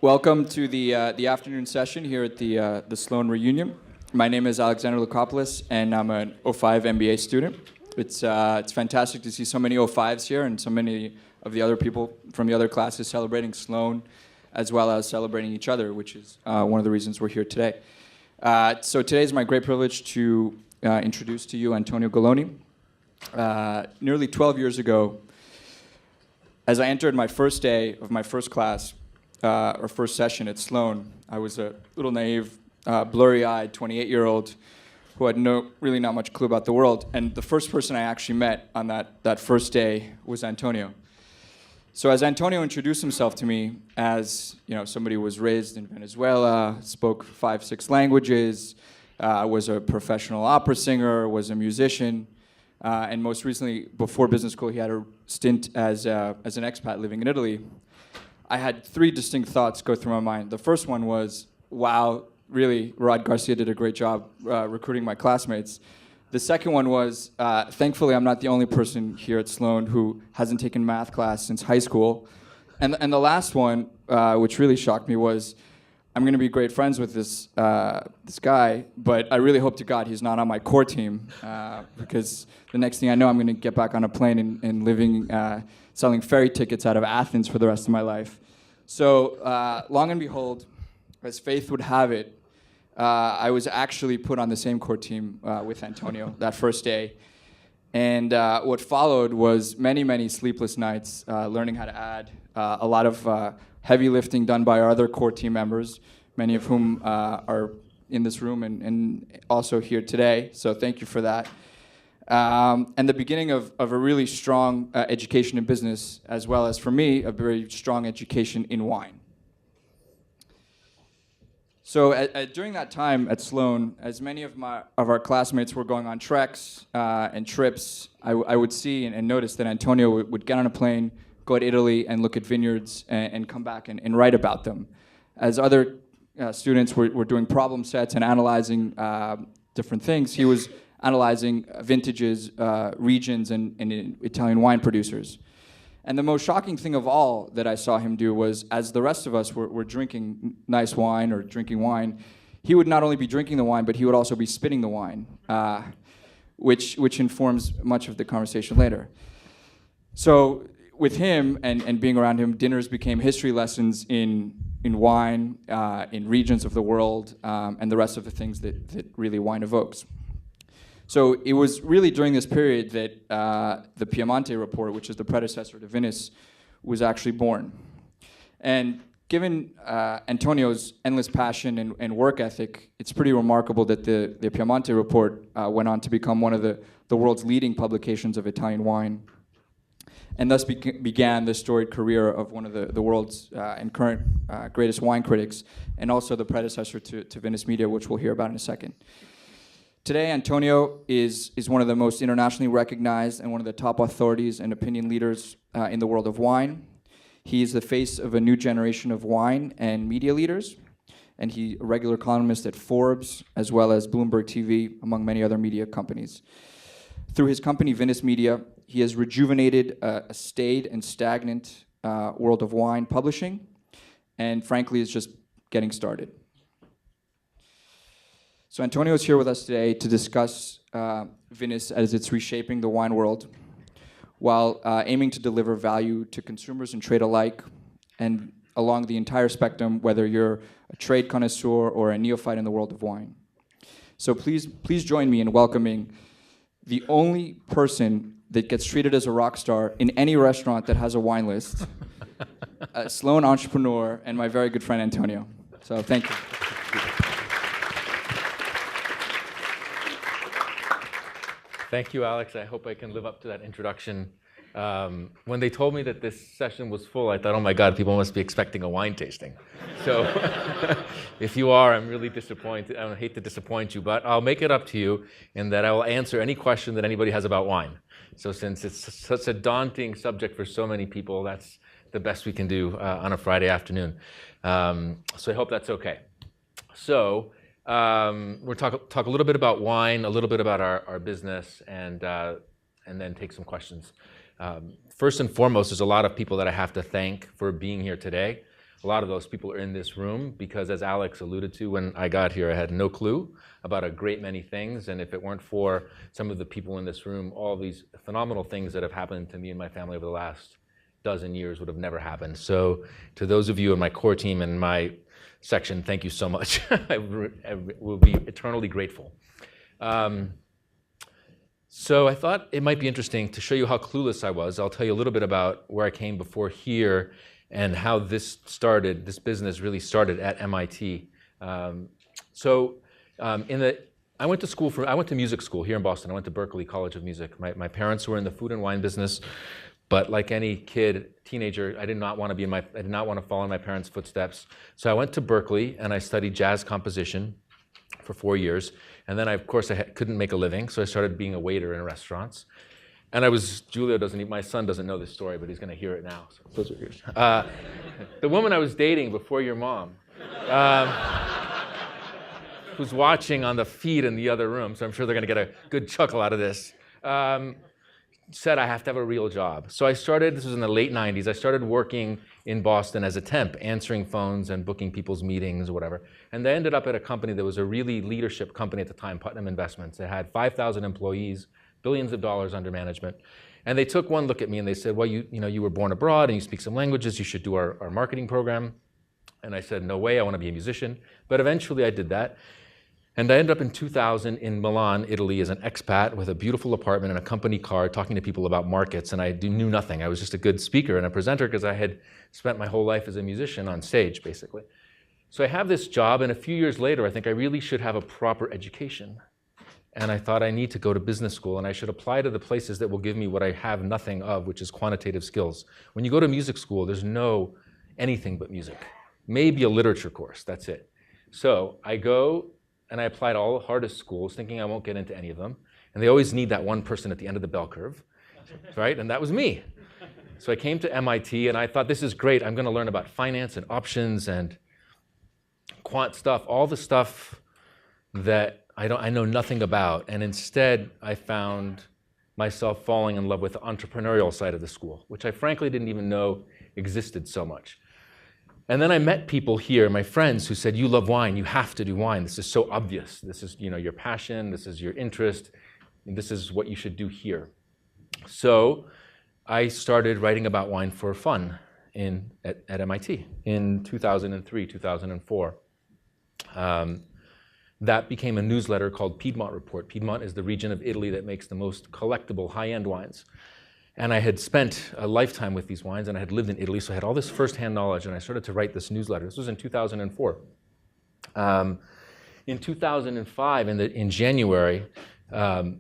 Welcome to the afternoon session here at the Sloan reunion. My name is Alexander Lukopoulos, and I'm an '05 MBA student. It's fantastic to see so many '05s here and so many of the other people from the other classes celebrating Sloan, as well as celebrating each other, which is one of the reasons we're here today. So today is my great privilege to introduce to you Antonio Galloni. Nearly 12 years ago, as I entered my first day of my first class, or first session at Sloan, I was a little naive, blurry-eyed 28-year-old who had really not much clue about the world. And the first person I actually met on that first day was Antonio. So as Antonio introduced himself to me as somebody who was raised in Venezuela, spoke 5-6 languages, was a professional opera singer, was a musician, and most recently, before business school, he had a stint as an expat living in Italy. I had 3 distinct thoughts go through my mind. The first one was, wow, really, Rod Garcia did a great job recruiting my classmates. The second one was, thankfully, I'm not the only person here at Sloan who hasn't taken math class since high school. And the last one, which really shocked me, was, I'm going to be great friends with this guy, but I really hope to God he's not on my core team, because the next thing I know, I'm going to get back on a plane and living, selling ferry tickets out of Athens for the rest of my life. So long and behold, as fate would have it, I was actually put on the same core team with Antonio that first day. And what followed was many, many sleepless nights learning how to add, a lot of heavy lifting done by our other core team members, many of whom are in this room and also here today. So thank you for that. And the beginning of a really strong education in business, as well as, for me, a very strong education in wine. So during that time at Sloan, as many of our classmates were going on treks and trips, I would see and notice that Antonio would get on a plane, go to Italy and look at vineyards and come back and write about them. As other students were doing problem sets and analyzing different things, he was analyzing vintages, regions, and Italian wine producers. And the most shocking thing of all that I saw him do was, as the rest of us were drinking nice wine or drinking wine, he would not only be drinking the wine, but he would also be spitting the wine, which informs much of the conversation later. So with him and being around him, dinners became history lessons in wine, in regions of the world, and the rest of the things that really wine evokes. So it was really during this period that the Piemonte report, which is the predecessor to Venice, was actually born. And given Antonio's endless passion and work ethic, it's pretty remarkable that the Piemonte report went on to become one of the world's leading publications of Italian wine, and thus began the storied career of one of the world's and current greatest wine critics, and also the predecessor to Venice Media, which we'll hear about in a second. Today, Antonio is one of the most internationally recognized and one of the top authorities and opinion leaders in the world of wine. He is the face of a new generation of wine and media leaders, and he's a regular columnist at Forbes, as well as Bloomberg TV, among many other media companies. Through his company, Venice Media, he has rejuvenated a staid and stagnant world of wine publishing, and frankly, is just getting started. So Antonio is here with us today to discuss Venice as it's reshaping the wine world, while aiming to deliver value to consumers and trade alike, and along the entire spectrum, whether you're a trade connoisseur or a neophyte in the world of wine. So please join me in welcoming the only person that gets treated as a rock star in any restaurant that has a wine list, a Sloan entrepreneur, and my very good friend Antonio. So thank you. Thank you, Alex. I hope I can live up to that introduction. When they told me that this session was full, I thought, oh my God, people must be expecting a wine tasting. So if you are, I'm really disappointed. I hate to disappoint you, but I'll make it up to you in that I will answer any question that anybody has about wine. So since it's such a daunting subject for so many people, that's the best we can do on a Friday afternoon. So I hope that's okay. So we'll talk a little bit about wine, a little bit about our business, and then take some questions. First and foremost, there's a lot of people that I have to thank for being here today. a lot of those people are in this room because, as Alex alluded to, when I got here, I had no clue about a great many things. And if it weren't for some of the people in this room, all these phenomenal things that have happened to me and my family over the last dozen years would have never happened. So to those of you in my core team and my section, thank you so much. I will be eternally grateful. So I thought it might be interesting to show you how clueless I was. I'll tell you a little bit about where I came before here and how this business really started at MIT. I went to music school here in Boston. I went to Berklee College of Music. My parents were in the food and wine business, but like any teenager, I did not want to follow in my parents' footsteps. So I went to Berklee and I studied jazz composition for 4 years. And then of course, I couldn't make a living, so I started being a waiter in restaurants. And my son doesn't know this story, but he's going to hear it now. So close your ears. The woman I was dating before your mom, who's watching on the feed in the other room, so I'm sure they're going to get a good chuckle out of this, said I have to have a real job. So this was in the late 90s, I started working in Boston as a temp, answering phones and booking people's meetings or whatever. And I ended up at a company that was a really leadership company at the time, Putnam Investments. It had 5,000 employees, billions of dollars under management. And they took one look at me and they said, well, you were born abroad and you speak some languages, you should do our marketing program. And I said, no way, I want to be a musician. But eventually I did that. And I ended up in 2000 in Milan, Italy, as an expat with a beautiful apartment and a company car, talking to people about markets. And I knew nothing. I was just a good speaker and a presenter because I had spent my whole life as a musician on stage, basically. So I have this job, and a few years later, I think I really should have a proper education. And I thought I need to go to business school, and I should apply to the places that will give me what I have nothing of, which is quantitative skills. When you go to music school, there's no anything but music. Maybe a literature course, that's it. So I go and I apply to all the hardest schools, thinking I won't get into any of them. And they always need that one person at the end of the bell curve, right? And that was me. So I came to MIT, and I thought, this is great. I'm going to learn about finance and options and quant stuff, all the stuff that I know nothing about. And instead, I found myself falling in love with the entrepreneurial side of the school, which I frankly didn't even know existed so much. And then I met people here, my friends, who said, you love wine, you have to do wine. This is so obvious. This is your passion, this is your interest, and this is what you should do here. So I started writing about wine for fun at MIT in 2003, 2004. That became a newsletter called Piedmont Report. Piedmont is the region of Italy that makes the most collectible high-end wines. And I had spent a lifetime with these wines, and I had lived in Italy, so I had all this firsthand knowledge, and I started to write this newsletter. This was in 2004. In 2005, in January, it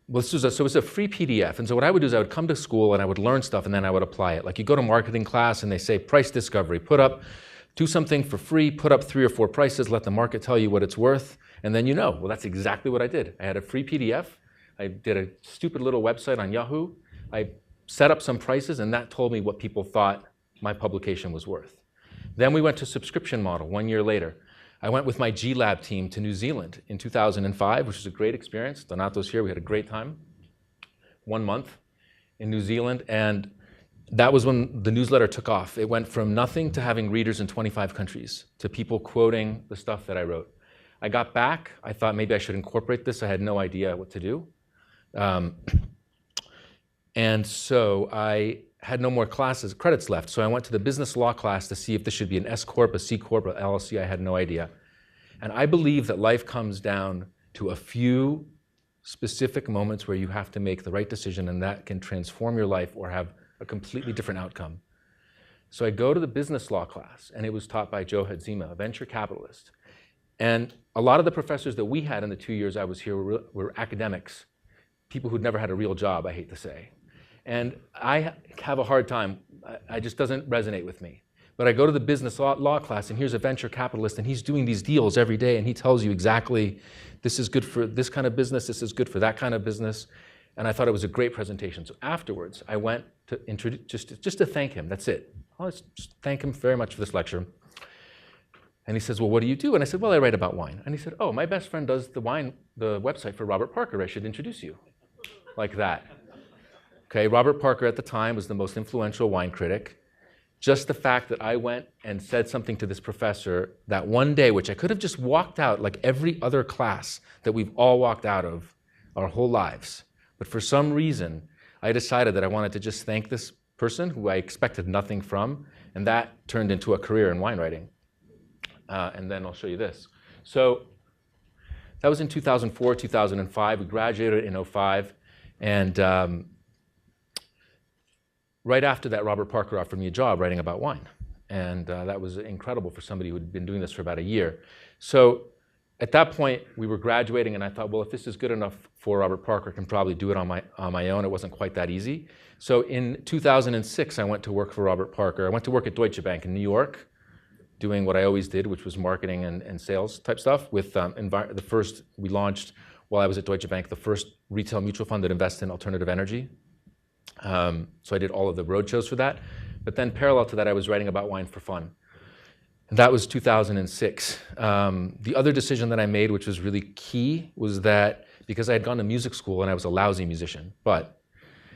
was a free PDF. And so what I would do is I would come to school, and I would learn stuff, and then I would apply it. Like you go to marketing class, and they say price discovery. Do something for free, put up 3 or 4 prices, let the market tell you what it's worth, and then you know. Well, that's exactly what I did. I had a free PDF. I did a stupid little website on Yahoo. I set up some prices, and that told me what people thought my publication was worth. Then we went to subscription model 1 year later. I went with my G-Lab team to New Zealand in 2005, which was a great experience. Donato's here. We had a great time. 1 month in New Zealand, and that was when the newsletter took off. It went from nothing to having readers in 25 countries, to people quoting the stuff that I wrote. I got back. I thought maybe I should incorporate this. I had no idea what to do. And so I had no more credits left. So I went to the business law class to see if this should be an S Corp, a C Corp, an LLC. I had no idea. And I believe that life comes down to a few specific moments where you have to make the right decision, and that can transform your life or have a completely different outcome. So I go to the business law class, and it was taught by Joe Hadzima, a venture capitalist. And a lot of the professors that we had in the 2 years I was here were academics, people who'd never had a real job, I hate to say. And I have a hard time. It just doesn't resonate with me. But I go to the business law class, and here's a venture capitalist, and he's doing these deals every day, and he tells you exactly, this is good for this kind of business, this is good for that kind of business. And I thought it was a great presentation. So afterwards, I went to introduce, just to thank him. That's it. I'll just thank him very much for this lecture. And he says, well, what do you do? And I said, well, I write about wine. And he said, oh, my best friend does the website for Robert Parker. I should introduce you. Like that. Okay, Robert Parker at the time was the most influential wine critic. Just the fact that I went and said something to this professor that one day, which I could have just walked out like every other class that we've all walked out of our whole lives. But for some reason, I decided that I wanted to just thank this person who I expected nothing from, and that turned into a career in wine writing. And then I'll show you this. So that was in 2004, 2005. We graduated in 2005, and right after that, Robert Parker offered me a job writing about wine. And that was incredible for somebody who had been doing this for about a year. So at that point, we were graduating, and I thought, well, if this is good enough for Robert Parker, I can probably do it on my own. It wasn't quite that easy. So in 2006, I went to work for Robert Parker. I went to work at Deutsche Bank in New York, doing what I always did, which was marketing and sales type stuff. With we launched, while I was at Deutsche Bank, the first retail mutual fund that invests in alternative energy. So I did all of the roadshows for that. But then parallel to that, I was writing about wine for fun. And that was 2006. The other decision that I made, which was really key, was that because I had gone to music school and I was a lousy musician, but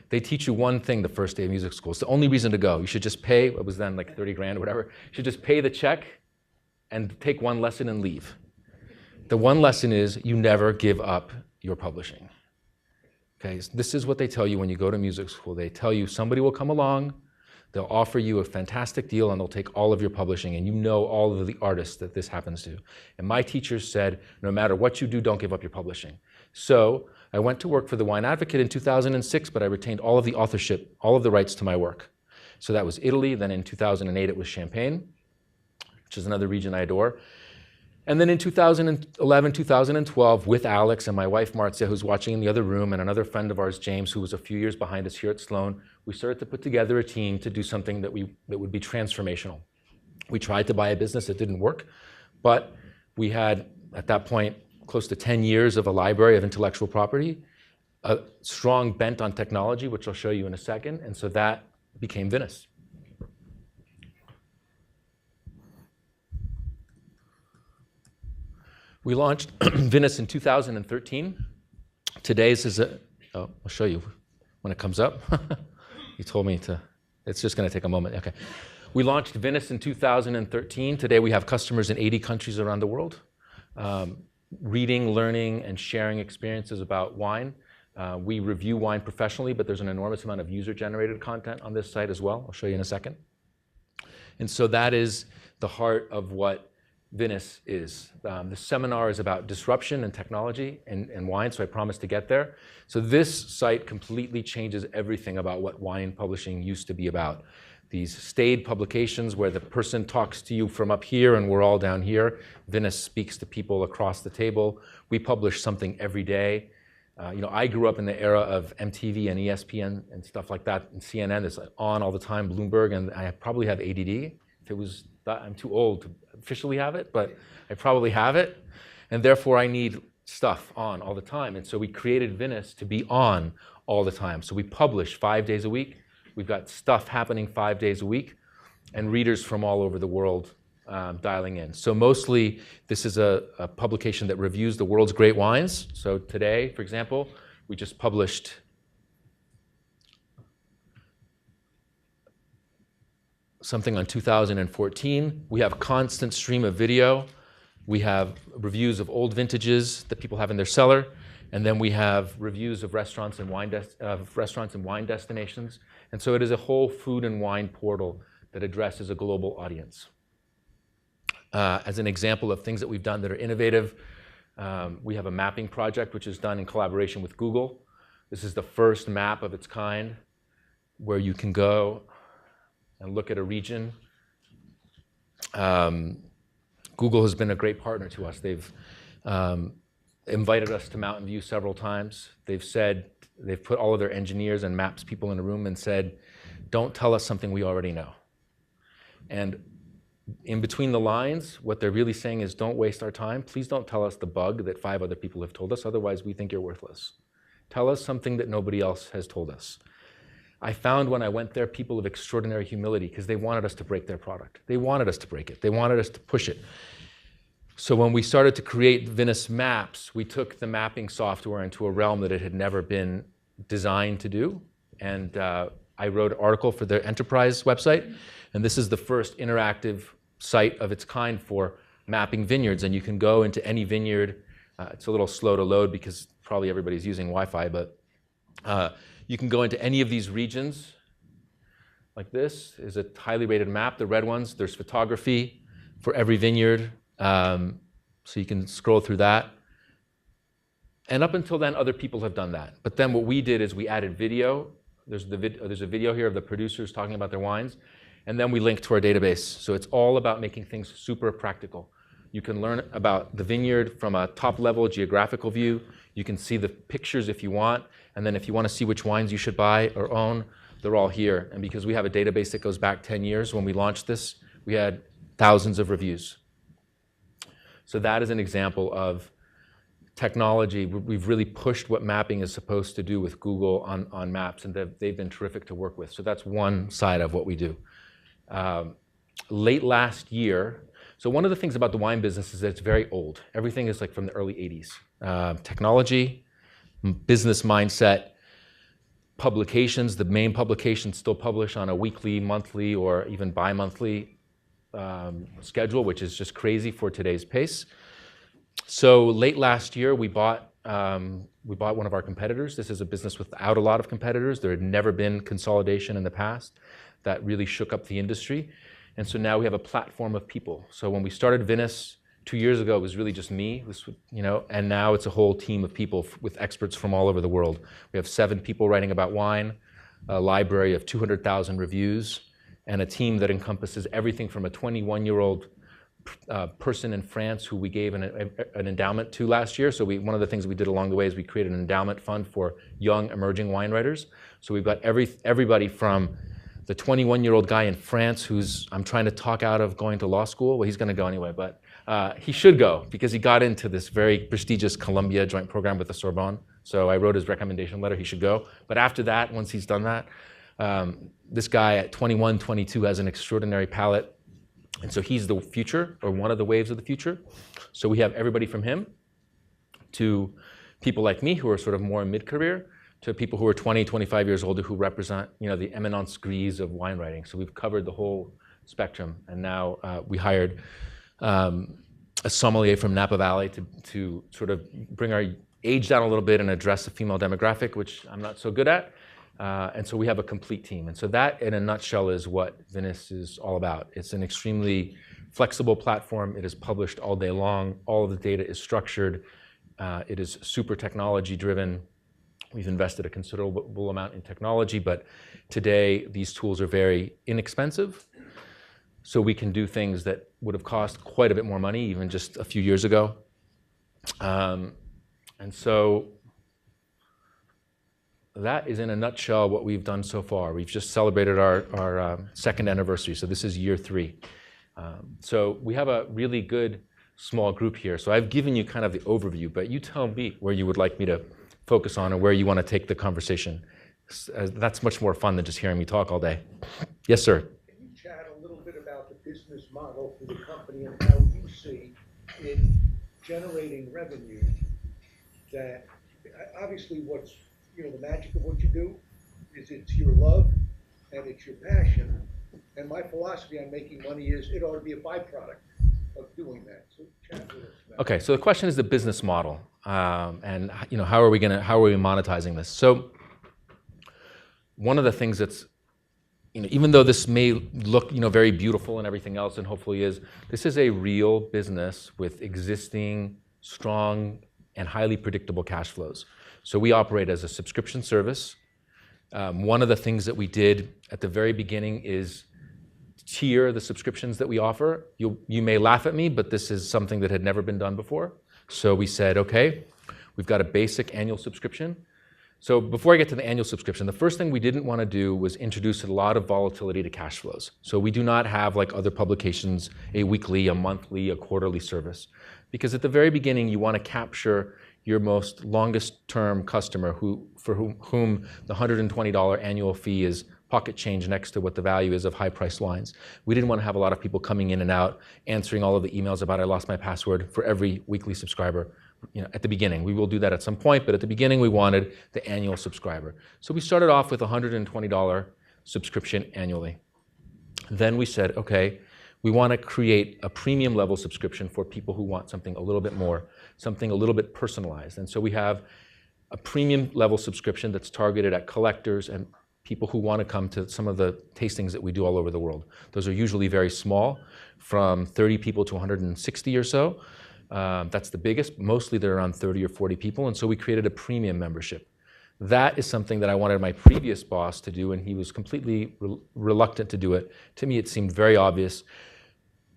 they teach you one thing the first day of music school. It's the only reason to go. You should just pay, it was then like 30 grand or whatever. You should just pay the check and take one lesson and leave. The one lesson is you never give up your publishing. Okay, so this is what they tell you when you go to music school. They tell you somebody will come along, they'll offer you a fantastic deal, and they'll take all of your publishing, and you know all of the artists that this happens to. And my teachers said, no matter what you do, don't give up your publishing. So I went to work for the Wine Advocate in 2006, but I retained all of the authorship, all of the rights to my work. So that was Italy. Then in 2008, it was Champagne, which is another region I adore. And then in 2011, 2012, with Alex and my wife, Marcia, who's watching in the other room, and another friend of ours, James, who was a few years behind us here at Sloan, we started to put together a team to do something that would be transformational. We tried to buy a business. It didn't work. But we had, at that point, close to 10 years of a library of intellectual property, a strong bent on technology, which I'll show you in a second. And so that became Venice. We launched Venice in 2013. Today's is I'll show you when it comes up. You told me to, it's just going to take a moment. Okay. We launched Venice in 2013. Today we have customers in 80 countries around the world, reading, learning, and sharing experiences about wine. We review wine professionally, but there's an enormous amount of user-generated content on this site as well. I'll show you in a second. And so that is the heart of what Venice is. The seminar is about disruption and technology and wine, so I promised to get there. So this site completely changes everything about what wine publishing used to be about. These staid publications where the person talks to you from up here and we're all down here. Venice speaks to people across the table. We publish something every day. I grew up in the era of MTV and ESPN and stuff like that, and CNN is on all the time, Bloomberg, and I probably have ADD. If it was, I'm too old to officially have it, but I probably have it, and therefore I need stuff on all the time. And so we created Venice to be on all the time. So we publish 5 days a week. We've got stuff happening 5 days a week, and readers from all over the world dialing in. So mostly this is a publication that reviews the world's great wines. So today, for example, we just published something on 2014. We have constant stream of video. We have reviews of old vintages that people have in their cellar. And then we have reviews of restaurants and wine destinations. And so it is a whole food and wine portal that addresses a global audience. As an example of things that we've done that are innovative, we have a mapping project which is done in collaboration with Google. This is the first map of its kind where you can go and look at a region. Google has been a great partner to us. They've invited us to Mountain View several times. They've put all of their engineers and maps people in a room and said, don't tell us something we already know. And in between the lines, what they're really saying is, don't waste our time. Please don't tell us the bug that 5 other people have told us. Otherwise, we think you're worthless. Tell us something that nobody else has told us. I found when I went there, people of extraordinary humility, because they wanted us to break their product. They wanted us to break it. They wanted us to push it. So when we started to create Venice Maps, we took the mapping software into a realm that it had never been designed to do. And I wrote an article for their enterprise website, and this is the first interactive site of its kind for mapping vineyards. And you can go into any vineyard. It's a little slow to load because probably everybody's using Wi-Fi, but you can go into any of these regions. Like this is a highly rated map. The red ones, there's photography for every vineyard. So you can scroll through that. And up until then, other people have done that. But then what we did is we added video. There's a video here of the producers talking about their wines. And then we linked to our database. So it's all about making things super practical. You can learn about the vineyard from a top-level geographical view. You can see the pictures if you want. And then if you want to see which wines you should buy or own, they're all here. And because we have a database that goes back 10 years, when we launched this, we had thousands of reviews. So that is an example of technology. We've really pushed what mapping is supposed to do with Google on Maps, and they've been terrific to work with. So that's one side of what we do. Late last year, so one of the things about the wine business is that it's very old. Everything is like from the early 80s. Technology, business mindset, publications, the main publications still publish on a weekly, monthly, or even bi-monthly schedule, which is just crazy for today's pace. So late last year, we bought one of our competitors. This is a business without a lot of competitors. There had never been consolidation in the past. That really shook up the industry. And so now we have a platform of people. So when we started Vinous 2 years ago, it was really just me, and now it's a whole team of people with experts from all over the world. We have 7 people writing about wine, a library of 200,000 reviews, and a team that encompasses everything from a 21-year-old person in France who we gave an endowment to last year. So one of the things we did along the way is we created an endowment fund for young emerging wine writers. So we've got everybody from the 21-year-old guy in France who's I'm trying to talk out of going to law school. Well, he's going to go anyway, but he should go because he got into this very prestigious Columbia joint program with the Sorbonne. So I wrote his recommendation letter. He should go. But after that, once he's done that, this guy at 21, 22 has an extraordinary palate. And so he's the future, or one of the waves of the future. So we have everybody from him to people like me who are sort of more mid-career, to people who are 20, 25 years older who represent, the eminence grise of wine writing. So we've covered the whole spectrum. And now we hired a sommelier from Napa Valley to sort of bring our age down a little bit and address the female demographic, which I'm not so good at. And so we have a complete team. And so that, in a nutshell, is what Vinous is all about. It's an extremely flexible platform. It is published all day long. All of the data is structured. It is super technology-driven. We've invested a considerable amount in technology, but today these tools are very inexpensive. So we can do things that would have cost quite a bit more money even just a few years ago. And so that is, in a nutshell, what we've done so far. We've just celebrated our second anniversary, so this is year 3. So we have a really good small group here. So I've given you kind of the overview, but you tell me where you would like me to focus on and where you want to take the conversation. That's much more fun than just hearing me talk all day. Yes, sir. Can you chat a little bit about the business model for the company and how you see it generating revenue that obviously what's the magic of what you do is it's your love and it's your passion. And my philosophy on making money is it ought to be a byproduct of doing that. So chat with us about Okay, so the question is the business model, and how are we monetizing this? So one of the things that's even though this may look very beautiful and everything else, and hopefully is, this is a real business with existing strong and highly predictable cash flows. So we operate as a subscription service. One of the things that we did at the very beginning is tier the subscriptions that we offer. You may laugh at me, but this is something that had never been done before. So we said, okay, we've got a basic annual subscription. So before I get to the annual subscription, the first thing we didn't want to do was introduce a lot of volatility to cash flows. So we do not have, like other publications, a weekly, a monthly, a quarterly service. Because at the very beginning, you want to capture your most longest term customer for whom the $120 annual fee is pocket change next to what the value is of high priced wines. We didn't want to have a lot of people coming in and out, answering all of the emails about I lost my password for every weekly subscriber. At the beginning. We will do that at some point, but at the beginning we wanted the annual subscriber. So we started off with a $120 subscription annually. Then we said, okay, we want to create a premium level subscription for people who want something a little bit more, something a little bit personalized. And so we have a premium level subscription that's targeted at collectors and people who want to come to some of the tastings that we do all over the world. Those are usually very small, from 30 people to 160 or so. That's the biggest. Mostly they're around 30 or 40 people. And so we created a premium membership. That is something that I wanted my previous boss to do, and he was completely reluctant to do it. To me, it seemed very obvious.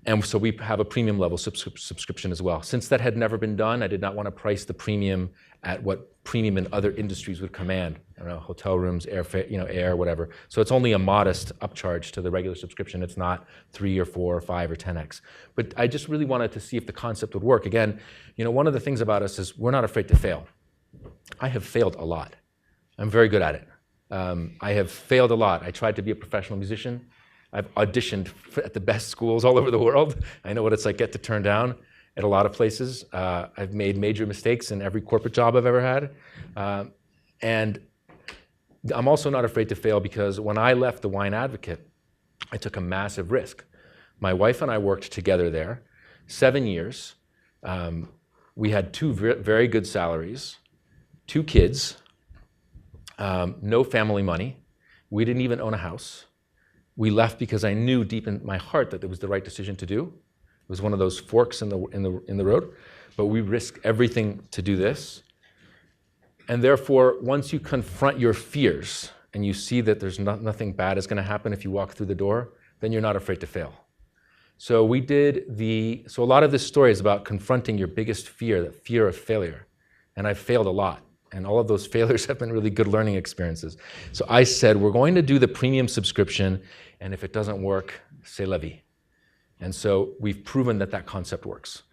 And so we have a premium level subscription as well. Since that had never been done, I did not want to price the premium at what premium in other industries would command. I don't know, hotel rooms, air, whatever. So it's only a modest upcharge to the regular subscription. It's not 3 or 4 or 5 or 10x. But I just really wanted to see if the concept would work. Again, one of the things about us is we're not afraid to fail. I have failed a lot. I'm very good at it. I have failed a lot. I tried to be a professional musician. I've auditioned at the best schools all over the world. I know what it's like to turn down at a lot of places. I've made major mistakes in every corporate job I've ever had. And I'm also not afraid to fail because when I left the Wine Advocate, I took a massive risk. My wife and I worked together there 7 years. We had 2 very good salaries, 2 kids, no family money. We didn't even own a house. We left because I knew deep in my heart that it was the right decision to do. It was one of those forks in the road, but we risked everything to do this. And therefore, once you confront your fears and you see that there's nothing bad is going to happen if you walk through the door, then you're not afraid to fail. So so a lot of this story is about confronting your biggest fear, the fear of failure. And I've failed a lot. And all of those failures have been really good learning experiences. So I said, we're going to do the premium subscription, and if it doesn't work, c'est la vie. And so we've proven that that concept works.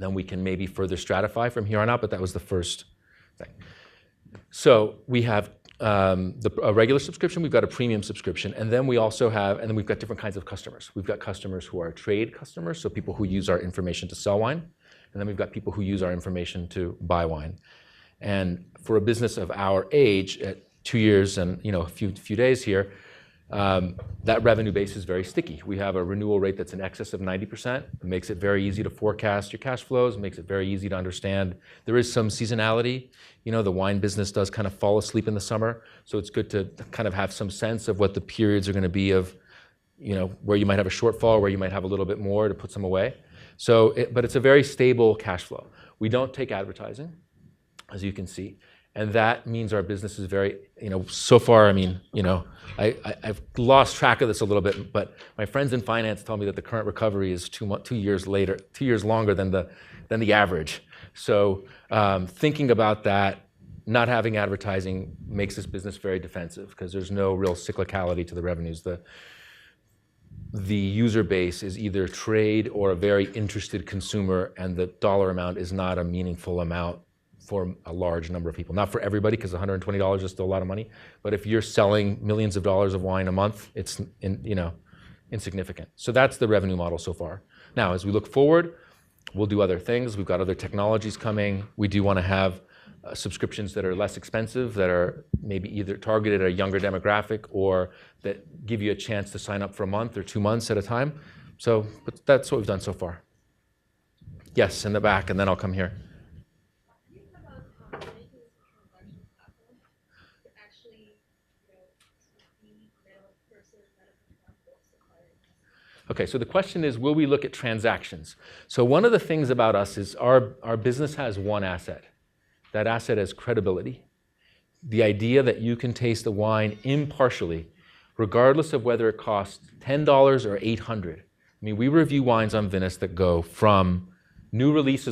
Then we can maybe further stratify from here on out, but that was the first thing. So we have a regular subscription, we've got a premium subscription, and then we've got different kinds of customers. We've got customers who are trade customers, so people who use our information to sell wine, and then we've got people who use our information to buy wine. And for a business of our age, at 2 years and a few days here, that revenue base is very sticky. We have a renewal rate that's in excess of 90%. It makes it very easy to forecast your cash flows, makes it very easy to understand. There is some seasonality. The wine business does kind of fall asleep in the summer, so it's good to kind of have some sense of what the periods are going to be of, where you might have a shortfall, where you might have a little bit more to put some away. But it's a very stable cash flow. We don't take advertising, as you can see. And that means our business is very, so far, I've lost track of this a little bit, but my friends in finance tell me that the current recovery is 2 years later, 2 years longer than the average. So thinking about that, not having advertising makes this business very defensive because there's no real cyclicality to the revenues. The user base is either trade or a very interested consumer, and the dollar amount is not a meaningful amount for a large number of people. Not for everybody, because $120 is still a lot of money. But if you're selling millions of dollars of wine a month, it's insignificant. So that's the revenue model so far. Now, as we look forward, we'll do other things. We've got other technologies coming. We do want to have subscriptions that are less expensive, that are maybe either targeted at a younger demographic or that give you a chance to sign up for a month or 2 months at a time. But that's what we've done so far. Yes, in the back, and then I'll come here. Okay, so the question is, will we look at transactions? So one of the things about us is our business has one asset. That asset is credibility. The idea that you can taste the wine impartially, regardless of whether it costs $10 or $800. We review wines on Venice that go from new release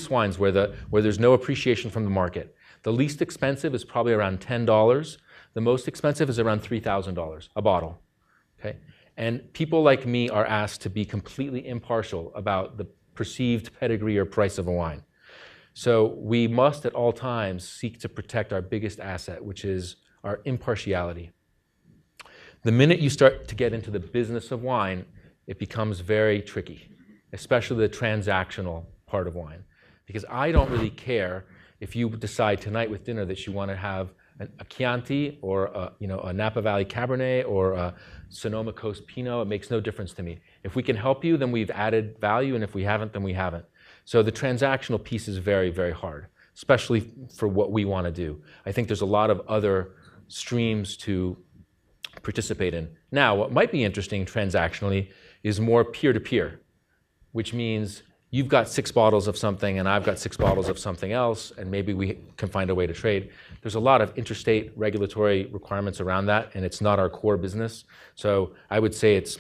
wines where there's no appreciation from the market. The least expensive is probably around $10. The most expensive is around $3,000 a bottle. Okay? And people like me are asked to be completely impartial about the perceived pedigree or price of a wine. So we must at all times seek to protect our biggest asset, which is our impartiality. The minute you start to get into the business of wine, it becomes very tricky, especially the transactional part of wine. Because I don't really care if you decide tonight with dinner that you want to have a Chianti or a Napa Valley Cabernet or a Sonoma Coast Pinot, it makes no difference to me. If we can help you, then we've added value, and if we haven't, then we haven't. So the transactional piece is very, very hard, especially for what we want to do. I think there's a lot of other streams to participate in. Now, what might be interesting transactionally is more peer-to-peer, which means you've got 6 bottles of something and I've got 6 bottles of something else, and maybe we can find a way to trade. There's a lot of interstate regulatory requirements around that, and it's not our core business. So I would say it's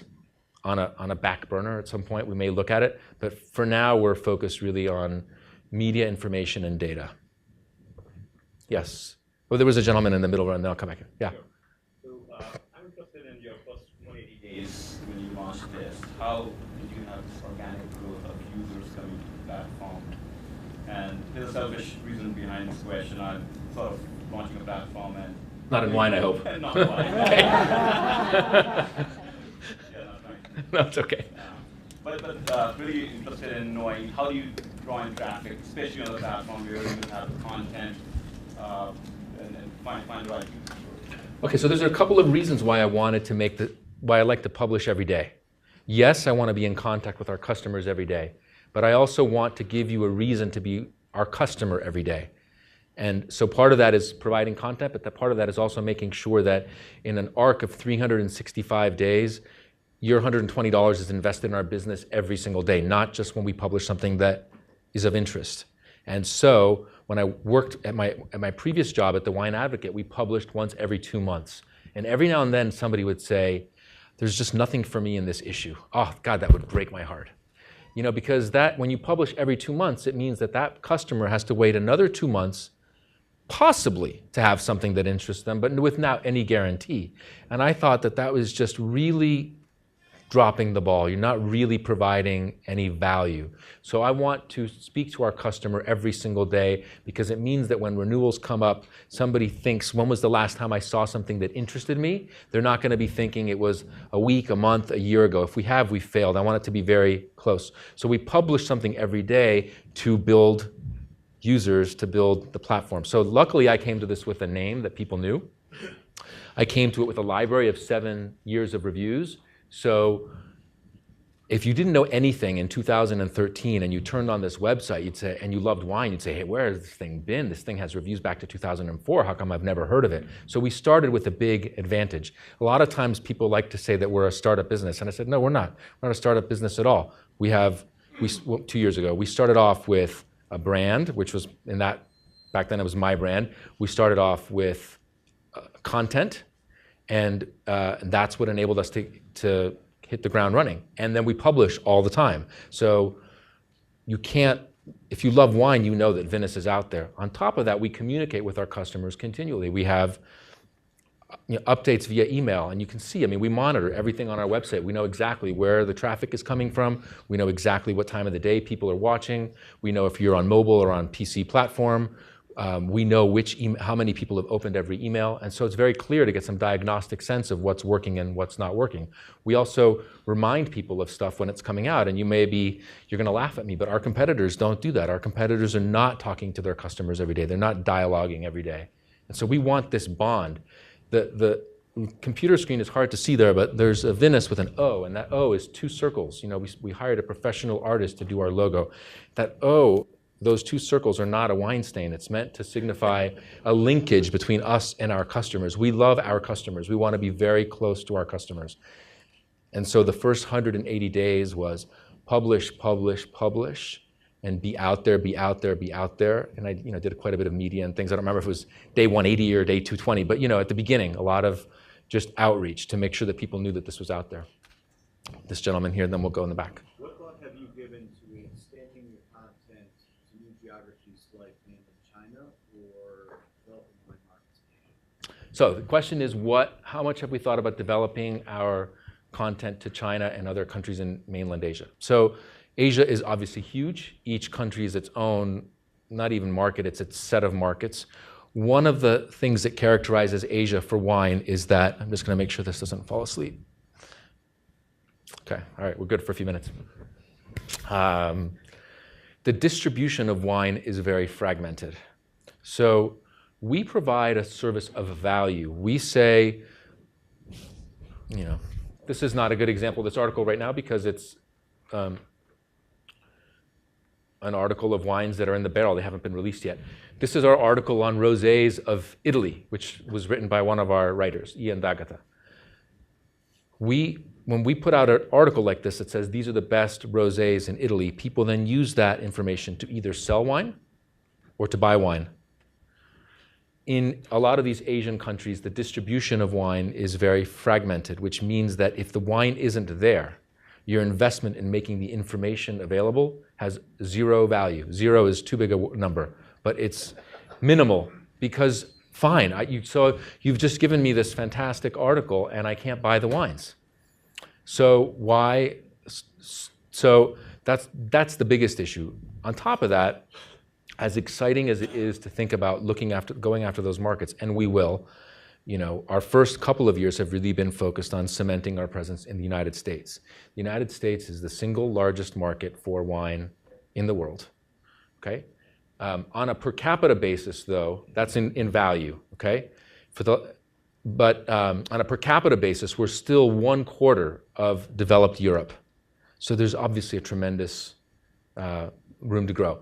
on a back burner at some point. We may look at it, but for now we're focused really on media information and data. Yes. Well, there was a gentleman in the middle, and then I'll come back. Yeah. Sure. So I'm interested in your first 180 days when you launched this. How did you have this organic growth of users coming to the platform? And there's a selfish reason behind this question. I'm sort of launching a platform and Not in wine, I hope. Not in wine. Okay. Yeah, not wine. No, it's okay. But really interested in knowing how do you draw in traffic, especially on the platform where you have the content and find the right users. Okay, so there's a couple of reasons why I wanted to why I like to publish every day. Yes, I want to be in contact with our customers every day, but I also want to give you a reason to be our customer every day. And so part of that is providing content, but part of that is also making sure that in an arc of 365 days, your $120 is invested in our business every single day, not just when we publish something that is of interest. And so when I worked at my previous job at the Wine Advocate, we published once every 2 months. And every now and then somebody would say, there's just nothing for me in this issue. Oh, God, that would break my heart. Because when you publish every 2 months, it means that customer has to wait another 2 months possibly to have something that interests them, but without any guarantee. And I thought that was just really dropping the ball. You're not really providing any value. So I want to speak to our customer every single day, because it means that when renewals come up, somebody thinks, when was the last time I saw something that interested me? They're not going to be thinking it was a week, a month, a year ago. If we have, we failed. I want it to be very close. So we publish something every day to build users, to build the platform. So luckily I came to this with a name that people knew. I came to it with a library of 7 years of reviews. So if you didn't know anything in 2013 and you turned on this website, you'd say, and you loved wine, you'd say, hey, where has this thing been? This thing has reviews back to 2004. How come I've never heard of it? So we started with a big advantage. A lot of times people like to say that we're a startup business. And I said, no, we're not. We're not a startup business at all. 2 years ago, we started off with a brand, which was back then it was my brand. We started off with content, and that's what enabled us to hit the ground running. And then we publish all the time. So you can't, if you love wine, you know that Venice is out there. On top of that, we communicate with our customers continually. We have updates via email, and you can see, we monitor everything on our website. We know exactly where the traffic is coming from. We know exactly what time of the day people are watching. We know if you're on mobile or on PC platform. We know how many people have opened every email, and so it's very clear to get some diagnostic sense of what's working and what's not working. We also remind people of stuff when it's coming out, and you're going to laugh at me, but our competitors don't do that. Our competitors are not talking to their customers every day. They're not dialoguing every day. And so we want this bond. The computer screen is hard to see there, but there's a Venice with an O, and that O is 2 circles. We hired a professional artist to do our logo. That O, those 2 circles are not a wine stain. It's meant to signify a linkage between us and our customers. We love our customers. We want to be very close to our customers. And so the first 180 days was publish, publish, publish, and be out there, be out there, be out there. And I did quite a bit of media and things. I don't remember if it was day 180 or day 220, but at the beginning, a lot of just outreach to make sure that people knew that this was out there. This gentleman here, and then we'll go in the back. What thought have you given to expanding your content to new geographies like mainland China or developing wine markets? So the question is, how much have we thought about developing our content to China and other countries in mainland Asia? So Asia is obviously huge. Each country is its own, not even market, it's its set of markets. One of the things that characterizes Asia for wine is that, I'm just going to make sure this doesn't fall asleep. Okay, all right, we're good for a few minutes. The distribution of wine is very fragmented. So We provide a service of value. We say, this is not a good example of this article right now because it's an article of wines that are in the barrel. They haven't been released yet. This is our article on rosés of Italy, which was written by one of our writers, Ian D'Agata. When we put out an article like this that says these are the best rosés in Italy, people then use that information to either sell wine or to buy wine. In a lot of these Asian countries, the distribution of wine is very fragmented, which means that if the wine isn't there, your investment in making the information available has zero value. Zero is too big a number, but it's minimal because fine, so you've just given me this fantastic article and I can't buy the wines. So why? So that's the biggest issue. On top of that, as exciting as it is to think about going after those markets, and we will, our first couple of years have really been focused on cementing our presence in the United States. The United States is the single largest market for wine in the world, okay? On a per capita basis, though, that's in value, okay? But on a per capita basis, we're still 1/4 of developed Europe. So there's obviously a tremendous room to grow.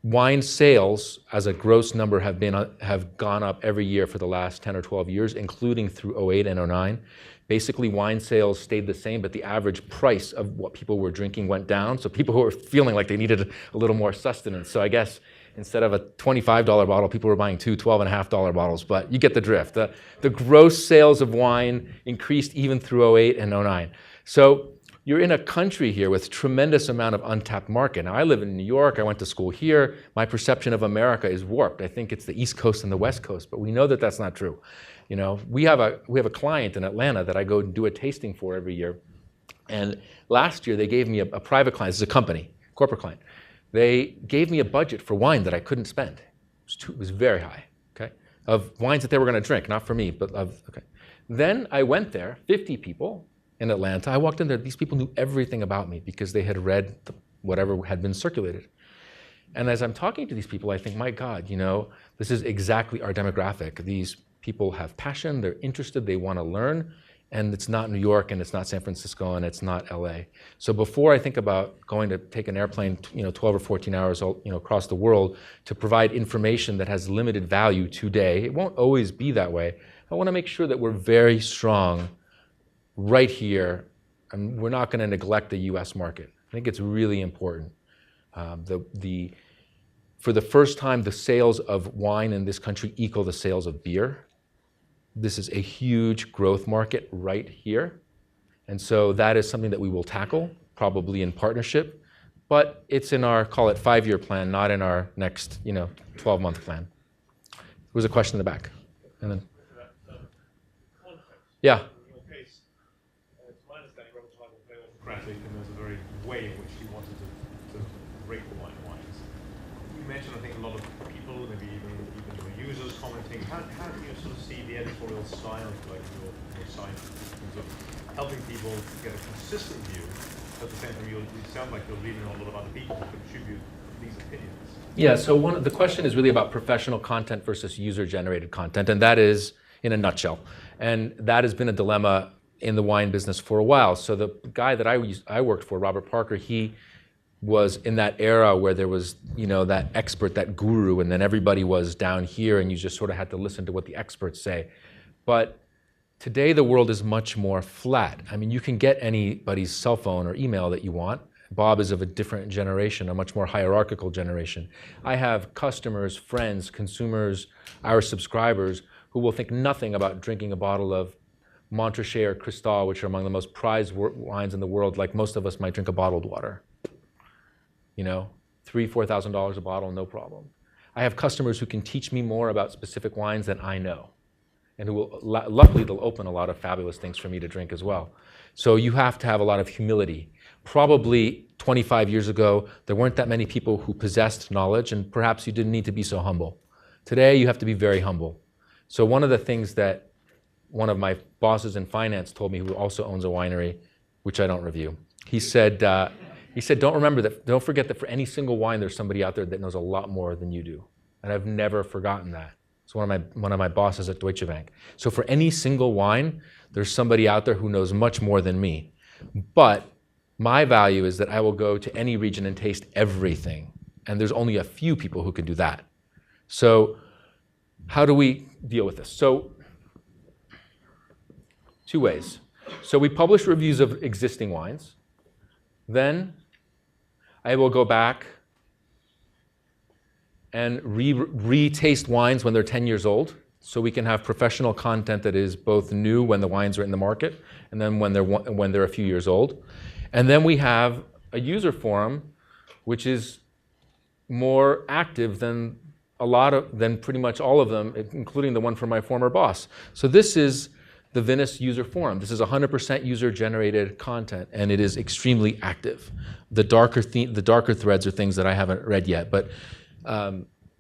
Wine sales as a gross number have gone up every year for the last 10 or 12 years, including through 2008 and 2009. Basically, wine sales stayed the same, but the average price of what people were drinking went down. So people who were feeling like they needed a little more sustenance. So I guess instead of a $25 bottle, people were buying two $12.50 bottles, but you get the drift. The gross sales of wine increased even through 2008 and 2009. So you're in a country here with tremendous amount of untapped market. Now, I live in New York. I went to school here. My perception of America is warped. I think it's the East Coast and the West Coast, but we know that that's not true. We have a client in Atlanta that I go and do a tasting for every year. And last year, they gave me a private client. This is a company, corporate client. They gave me a budget for wine that I couldn't spend. It was very high, okay? Of wines that they were going to drink, not for me, but okay. Then I went there, 50 people, in Atlanta. I walked in there, these people knew everything about me because they had read whatever had been circulated. And as I'm talking to these people, I think, my God, this is exactly our demographic. These people have passion, they're interested, they want to learn, and it's not New York, and it's not San Francisco, and it's not LA. So before I think about going to take an airplane, 12 or 14 hours, across the world to provide information that has limited value today, it won't always be that way. I want to make sure that we're very strong right here, and we're not going to neglect the U.S. market. I think it's really important. For the first time, the sales of wine in this country equal the sales of beer. This is a huge growth market right here. And so that is something that we will tackle, probably in partnership, but it's in our, call it 5-year plan, not in our next, 12-month plan. There was a question in the back. And then, yeah. And there's a very way in which you wanted to rate the wines. You mentioned, I think, a lot of people, maybe even your users commenting. How do you sort of see the editorial style of your site in terms of helping people get a consistent view? At the same time, you sound like you're reading a lot of other people who contribute these opinions. Yeah, so the question is really about professional content versus user-generated content, and that is in a nutshell. And that has been a dilemma in the wine business for a while. So the guy that I worked for, Robert Parker, he was in that era where there was, that expert, that guru, and then everybody was down here and you just sort of had to listen to what the experts say. But today the world is much more flat. I mean, you can get anybody's cell phone or email that you want. Bob is of a different generation, a much more hierarchical generation. I have customers, friends, consumers, our subscribers who will think nothing about drinking a bottle of Montrachet or Cristal, which are among the most prized wines in the world, like most of us might drink a bottled water. $3,000, $4,000 a bottle, no problem. I have customers who can teach me more about specific wines than I know, and who will, luckily, they'll open a lot of fabulous things for me to drink as well. So you have to have a lot of humility. Probably 25 years ago, there weren't that many people who possessed knowledge, and perhaps you didn't need to be so humble. Today, you have to be very humble. So one of the things that one of my bosses in finance told me, who also owns a winery, which I don't review. He said, don't forget that for any single wine, there's somebody out there that knows a lot more than you do. and I've never forgotten that. It's one of my bosses at Deutsche Bank. So for any single wine, there's somebody out there who knows much more than me. But my value is that I will go to any region and taste everything. And there's only a few people who can do that. So how do we deal with this? So 2 ways. So we publish reviews of existing wines. Then I will go back and re-taste wines when they're 10 years old. So we can have professional content that is both new when the wines are in the market and then when they're a few years old. And then we have a user forum, which is more active than pretty much all of them, including the one from my former boss. So this is the Venice user forum. This is 100% user-generated content, and it is extremely active. The darker threads are things that I haven't read yet, but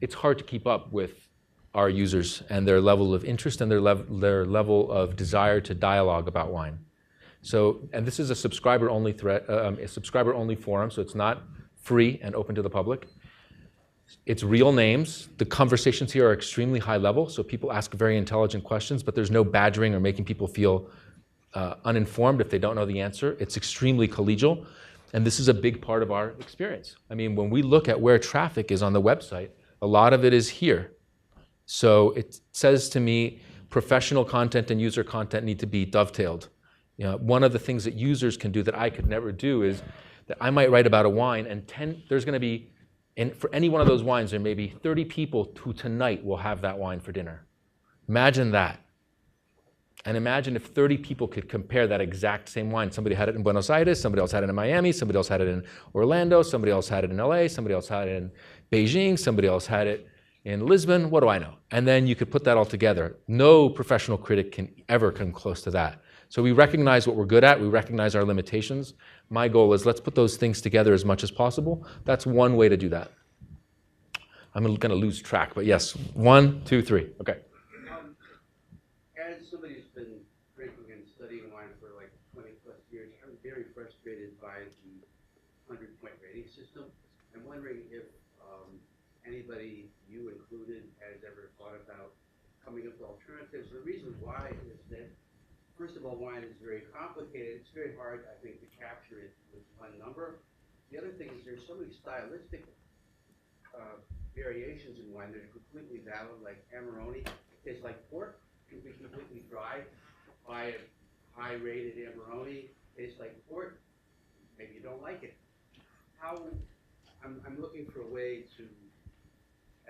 it's hard to keep up with our users and their level of interest and their level of desire to dialogue about wine. So, and this is a subscriber-only forum, so it's not free and open to the public. It's real names. The conversations here are extremely high level, so people ask very intelligent questions, but there's no badgering or making people feel uninformed if they don't know the answer. It's extremely collegial, and this is a big part of our experience. I mean, when we look at where traffic is on the website, a lot of it is here. So it says to me, professional content and user content need to be dovetailed. You know, one of the things that users can do that I could never do is that I might write about a wine and there's going to be, and for any one of those wines, there may be 30 people who tonight will have that wine for dinner. Imagine that. And imagine if 30 people could compare that exact same wine. Somebody had it in Buenos Aires, somebody else had it in Miami, somebody else had it in Orlando, somebody else had it in LA, somebody else had it in Beijing, somebody else had it in Lisbon, what do I know? And then you could put that all together. No professional critic can ever come close to that. So we recognize what we're good at, we recognize our limitations. My goal is let's put those things together as much as possible. That's one way to do that. I'm going to lose track, but yes, 1, 2, 3, okay. As somebody who's been drinking and studying wine for like 20 plus years, I'm very frustrated by the 100-point rating system. I'm wondering if anybody, you included, has ever thought about coming up with alternatives. The reason why is that, first of all, wine is very complicated. It's very hard, I think, to capture it with one number. The other thing is there's so many stylistic variations in wine that are completely valid, like Amarone tastes like pork, can be completely dry. Buy a high-rated Amarone, tastes like pork, maybe you don't like it. I'm looking for a way to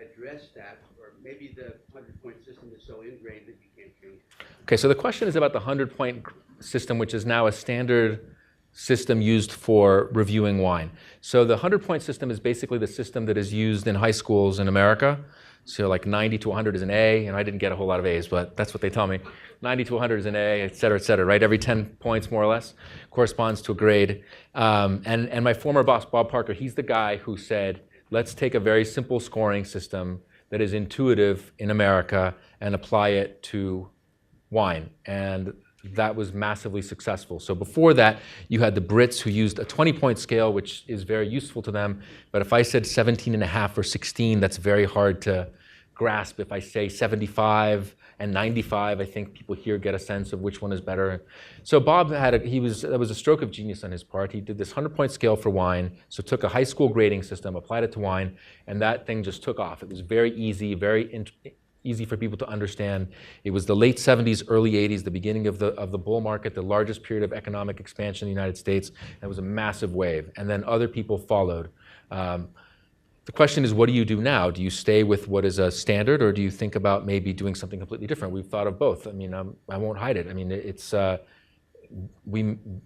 address that, or maybe the 100-point system is so ingrained that you can't change it. Okay, so the question is about the 100-point system, which is now a standard system used for reviewing wine. So the 100-point system is basically the system that is used in high schools in America. So like 90 to 100 is an A, and I didn't get a whole lot of A's, but that's what they tell me. 90 to 100 is an A, et cetera, right? Every 10 points, more or less, corresponds to a grade. And my former boss, Bob Parker, he's the guy who said, let's take a very simple scoring system that is intuitive in America and apply it to wine. And that was massively successful. So before that, you had the Brits who used a 20-point scale, which is very useful to them. But if I said 17.5 or 16, that's very hard to grasp. If I say 75 and 95, I think people here get a sense of which one is better. So Bob that was a stroke of genius on his part. He did this 100-point scale for wine, so took a high school grading system, applied it to wine, and that thing just took off. It was very easy, easy for people to understand. It was the late 70s, early 80s, the beginning of the bull market, the largest period of economic expansion in the United States. And it was a massive wave. And then other people followed. The question is, what do you do now? Do you stay with what is a standard, or do you think about maybe doing something completely different? We've thought of both. I mean, I won't hide it. I mean,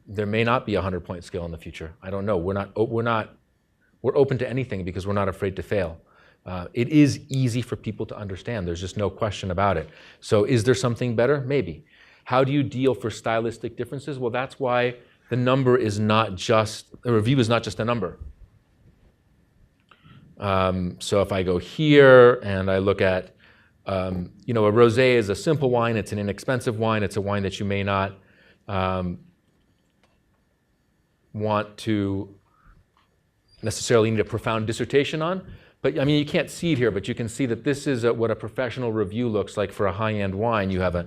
there may not be a 100-point scale in the future. I don't know. We're open to anything because we're not afraid to fail. It is easy for people to understand. There's just no question about it. So is there something better? Maybe. How do you deal for stylistic differences? Well, that's why the number is not just, a review is not just a number. So if I go here and I look at, a rosé is a simple wine. It's an inexpensive wine. It's a wine that you may not want to necessarily need a profound dissertation on. But I mean, you can't see it here, but you can see that this is what a professional review looks like for a high-end wine. You have a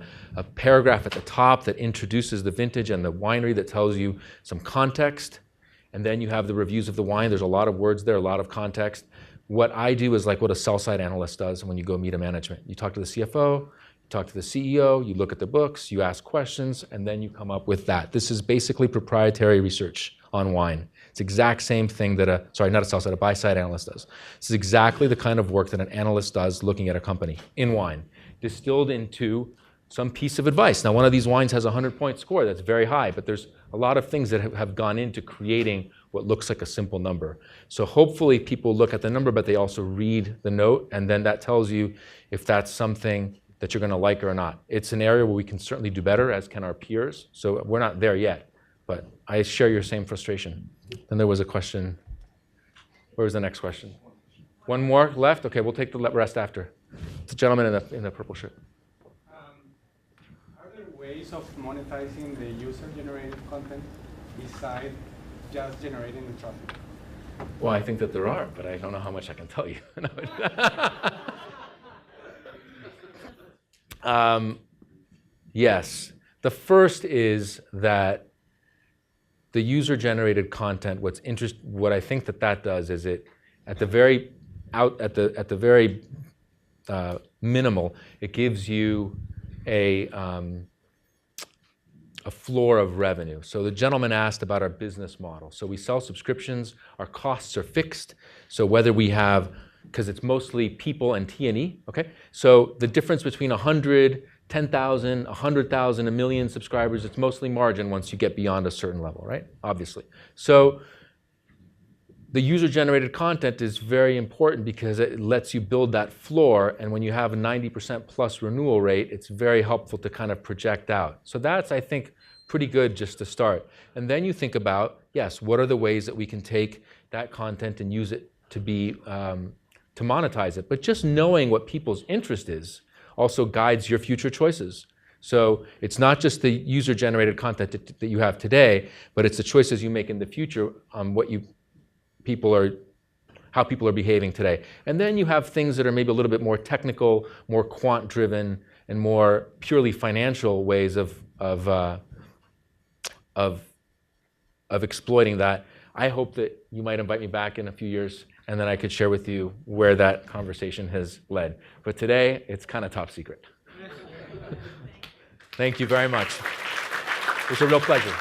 paragraph at the top that introduces the vintage and the winery that tells you some context. And then you have the reviews of the wine. There's a lot of words there, a lot of context. What I do is like what a sell-side analyst does when you go meet a management. You talk to the CFO, you talk to the CEO, you look at the books, you ask questions, and then you come up with that. This is basically proprietary research on wine. It's the exact same thing that a buy-side analyst does. This is exactly the kind of work that an analyst does looking at a company in wine, distilled into some piece of advice. Now, one of these wines has a 100-point score. That's very high, but there's a lot of things that have gone into creating what looks like a simple number. So hopefully people look at the number, but they also read the note, and then that tells you if that's something that you're going to like or not. It's an area where we can certainly do better, as can our peers. So we're not there yet, but I share your same frustration. Then there was a question. Where was the next question? One more left? Okay, we'll take the rest after. The gentleman in the purple shirt. Are there ways of monetizing the user-generated content besides just generating the traffic? Well, I think that there are, but I don't know how much I can tell you. Yes. The first is that the user-generated content, what I think that does is it, at the very minimal, it gives you a floor of revenue. So the gentleman asked about our business model. So we sell subscriptions, our costs are fixed. So whether we have, because it's mostly people and T&E, okay? So the difference between 100, 10,000, 100,000, a million subscribers, it's mostly margin once you get beyond a certain level, right? Obviously. So the user-generated content is very important because it lets you build that floor, and when you have a 90% plus renewal rate, it's very helpful to kind of project out. So that's, I think, pretty good just to start. And then you think about, yes, what are the ways that we can take that content and use it to monetize it? But just knowing what people's interest is also guides your future choices. So it's not just the user-generated content that you have today, but it's the choices you make in the future on how people are behaving today. And then you have things that are maybe a little bit more technical, more quant-driven, and more purely financial ways of exploiting that. I hope that you might invite me back in a few years, and then I could share with you where that conversation has led. But today, it's kind of top secret. Thank you very much. It was a real pleasure.